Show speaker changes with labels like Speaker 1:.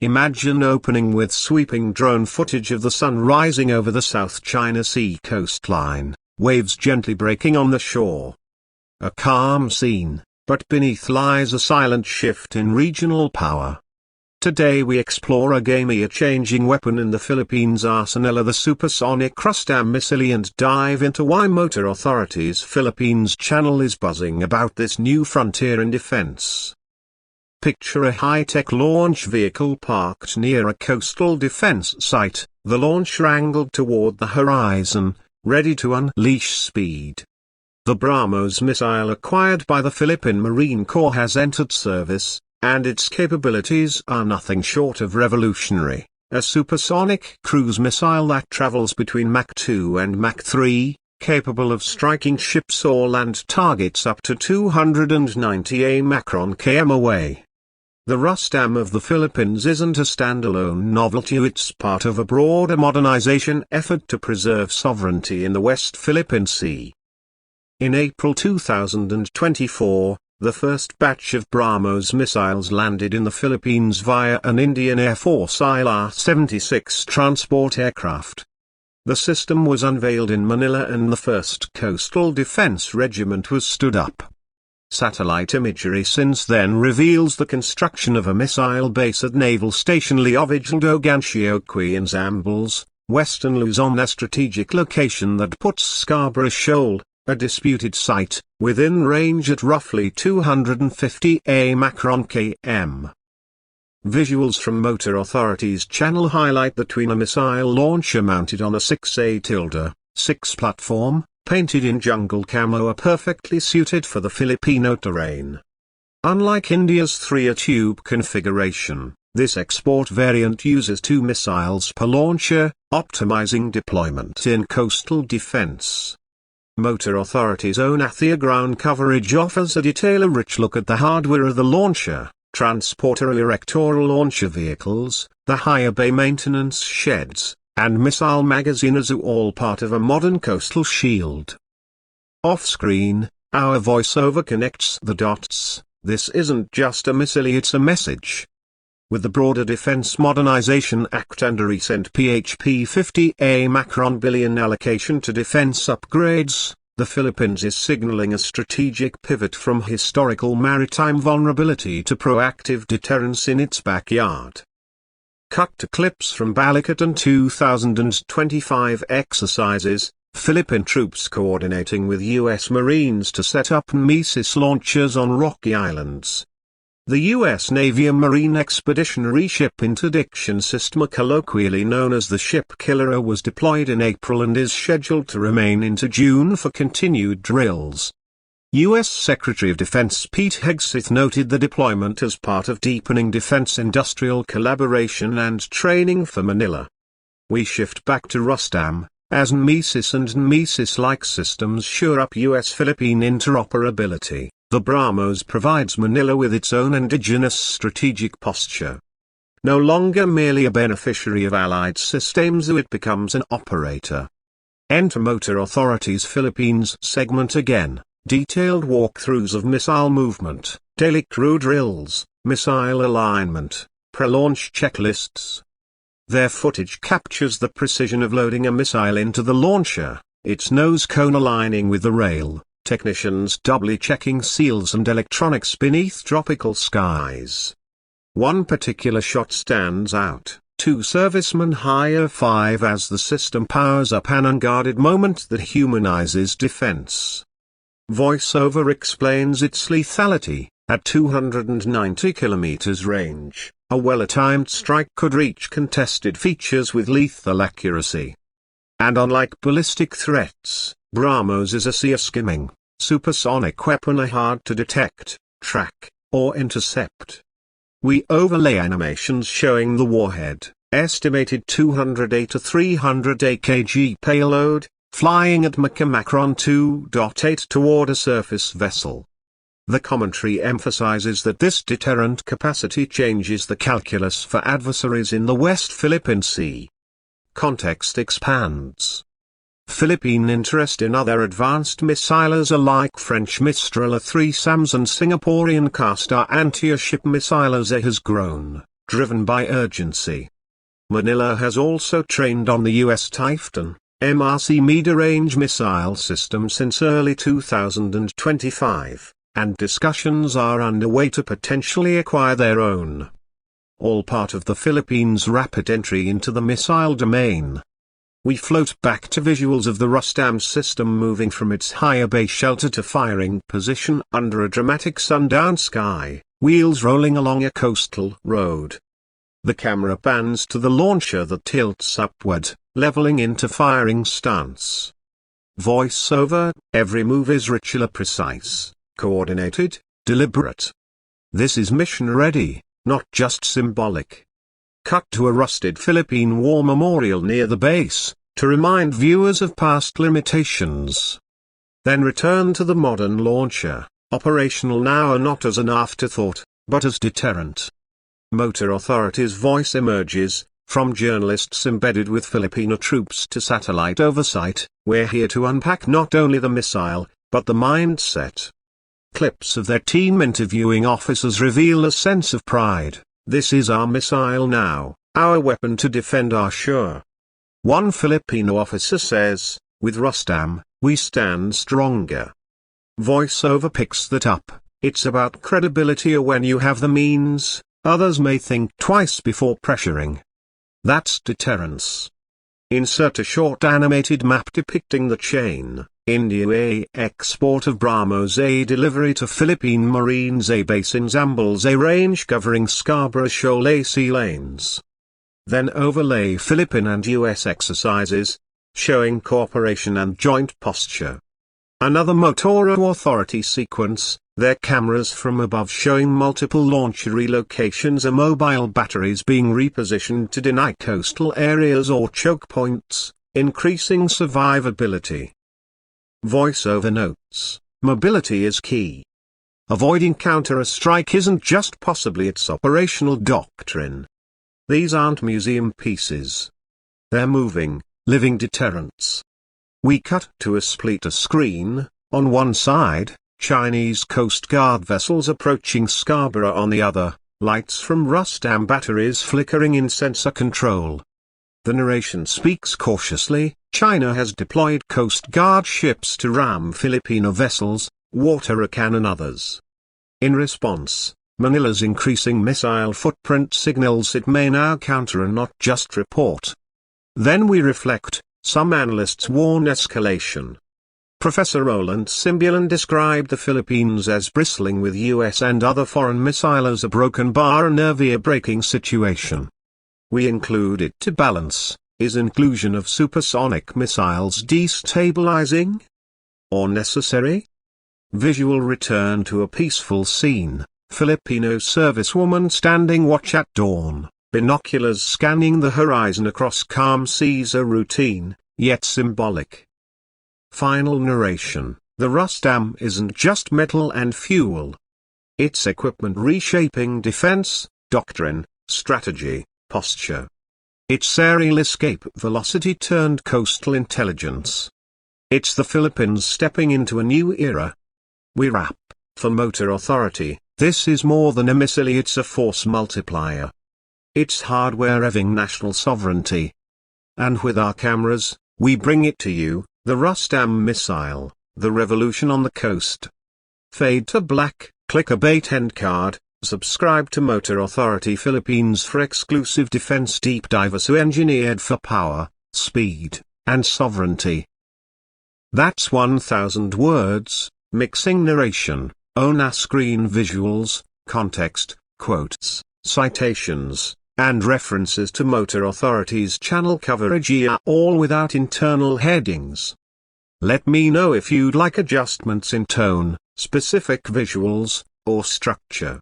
Speaker 1: Imagine opening with sweeping drone footage of the sun rising over the South China Sea coastline, waves gently breaking on the shore. A calm scene, but beneath lies a silent shift in regional power. Today we explore a game-changing weapon in the Philippines' arsenal, the supersonic Rustam Missile, and dive into why Motor Authority's Philippines channel is buzzing about this new frontier in defense. Picture a high-tech launch vehicle parked near a coastal defense site, the launcher angled toward the horizon, ready to unleash speed. The BrahMos missile acquired by the Philippine Marine Corps has entered service, and its capabilities are nothing short of revolutionary. A supersonic cruise missile that travels between Mach 2 and Mach 3, capable of striking ships or land targets up to 290 km away. The Rustam of the Philippines isn't a standalone novelty, it's part of a broader modernization effort to preserve sovereignty in the West Philippine Sea. In April 2024, the first batch of BrahMos missiles landed in the Philippines via an Indian Air Force IL-76 transport aircraft. The system was unveiled in Manila and the 1st Coastal Defense Regiment was stood up. Satellite imagery since then reveals the construction of a missile base at Naval Station Leovigaldo Ganxiokwi in Zambales, western Luzon, a strategic location that puts Scarborough Shoal, a disputed site, within range at roughly 250 km. Visuals from Motor Authority's channel highlight the tweener missile launcher mounted on a 6A-6 platform, painted in jungle camo, are perfectly suited for the Filipino terrain. Unlike India's 3A-tube configuration, this export variant uses 2 missiles per launcher, optimizing deployment in coastal defense. Motor Authority's own Athea ground coverage offers a detail-rich look at the hardware of the launcher, transporter erectoral launcher vehicles, the higher bay maintenance sheds, and missile magazines, are all part of a modern coastal shield. Off-screen, our voiceover connects the dots. This isn't just a missile, it's a message. With the Broader Defense Modernization Act and a recent PHP 50 billion allocation to defense upgrades, the Philippines is signaling a strategic pivot from historical maritime vulnerability to proactive deterrence in its backyard. Cut to clips from Balikatan 2025 exercises, Philippine troops coordinating with U.S. Marines to set up Missile launchers on rocky islands. The U.S. Navy Marine Expeditionary Ship Interdiction System, colloquially known as the Ship Killer, was deployed in April and is scheduled to remain into June for continued drills. U.S. Secretary of Defense Pete Hegseth noted the deployment as part of deepening defense industrial collaboration and training for Manila. We shift back to Rustam, as NMESIS and NMESIS-like systems shore up U.S.-Philippine interoperability. The BrahMos provides Manila with its own indigenous strategic posture. No longer merely a beneficiary of allied systems, it becomes an operator. Enter Motor Authority's Philippines segment again. Detailed walkthroughs of missile movement, daily crew drills, missile alignment, pre-launch checklists. Their footage captures the precision of loading a missile into the launcher, its nose cone aligning with the rail, technicians doubly checking seals and electronics beneath tropical skies. One particular shot stands out: 2 servicemen high 5 as the system powers up, an unguarded moment that humanizes defense. Voiceover explains its lethality. At 290 km range, a well-timed strike could reach contested features with lethal accuracy. And unlike ballistic threats, BrahMos is a sea-skimming, supersonic weapon, hard to detect, track, or intercept. We overlay animations showing the warhead, estimated 200 to 300 kg payload, flying at Mach 2.8 toward a surface vessel. The commentary emphasizes that this deterrent capacity changes the calculus for adversaries in the West Philippine Sea. Context expands. Philippine interest in other advanced missiles like French Mistral A3 SAMs and Singaporean Castor anti-ship missiles has grown. driven by urgency. Manila has also trained on the U.S. Typhoon MRC medium-range missile system since early 2025, and discussions are underway to potentially acquire their own. All part of the Philippines' rapid entry into the missile domain. We float back to visuals of the Rustam system moving from its higher base shelter to firing position under a dramatic sundown sky, wheels rolling along a coastal road. The camera pans to the launcher that tilts upward, leveling into firing stance. Voice-over, every move is ritual precise, coordinated, deliberate. This is mission-ready, not just symbolic. Cut to a rusted Philippine War memorial near the base, to remind viewers of past limitations. Then return to the modern launcher, operational now not as an afterthought, but as deterrent. Motor Authority's voice emerges, from journalists embedded with Filipino troops to satellite oversight. We're here to unpack not only the missile, but the mindset. Clips of their team interviewing officers reveal a sense of pride. This is our missile now, our weapon to defend our shore. One Filipino officer says, with Rustam, we stand stronger. Voiceover picks that up. It's about credibility, or when you have the means, others may think twice before pressuring. That's deterrence. Insert a short animated map depicting the chain. India A export of BrahMos A delivery to Philippine Marines A base in Zambales A range covering Scarborough Shoal Sea lanes. Then overlay Philippine and US exercises, showing cooperation and joint posture. Another Motor Authority sequence, their cameras from above showing multiple launcher relocations or mobile batteries being repositioned to deny coastal areas or choke points, increasing survivability. Voiceover notes, mobility is key. Avoiding counter-strike isn't just possibly, it's operational doctrine. These aren't museum pieces. They're moving, living deterrents. We cut to a split screen. On one side, Chinese Coast Guard vessels approaching Scarborough, on the other, lights from Rustam batteries flickering in sensor control. The narration speaks cautiously. China has deployed Coast Guard ships to ram Filipino vessels, Watarakan and others. In response, Manila's increasing missile footprint signals it may now counter and not just report. Then we reflect. Some analysts warn escalation. Professor Roland Simbulan described the Philippines as bristling with US and other foreign missiles, a broken bar, a nerve-breaking situation. We include it to balance. Is inclusion of supersonic missiles destabilizing? Or necessary? Visual return to a peaceful scene. Filipino servicewoman standing watch at dawn, binoculars scanning the horizon across calm seas, a routine, yet symbolic. Final narration, the Rustam isn't just metal and fuel. It's equipment reshaping defense, doctrine, strategy, posture. It's aerial escape velocity turned coastal intelligence. It's the Philippines stepping into a new era. We wrap, for Motor Authority, this is more than a missile, it's a force multiplier. It's hardware revving national sovereignty. And with our cameras, we bring it to you, the Rustam missile, the revolution on the coast. Fade to black, click a bait end card, subscribe to Motor Authority Philippines for exclusive defense deep divers who engineered for power, speed, and sovereignty. That's 1,000 words, mixing narration, on-screen visuals, context, quotes, citations, and references to Motor Authority's channel coverage, all without internal headings. Let me know if you'd like adjustments in tone, specific visuals, or structure.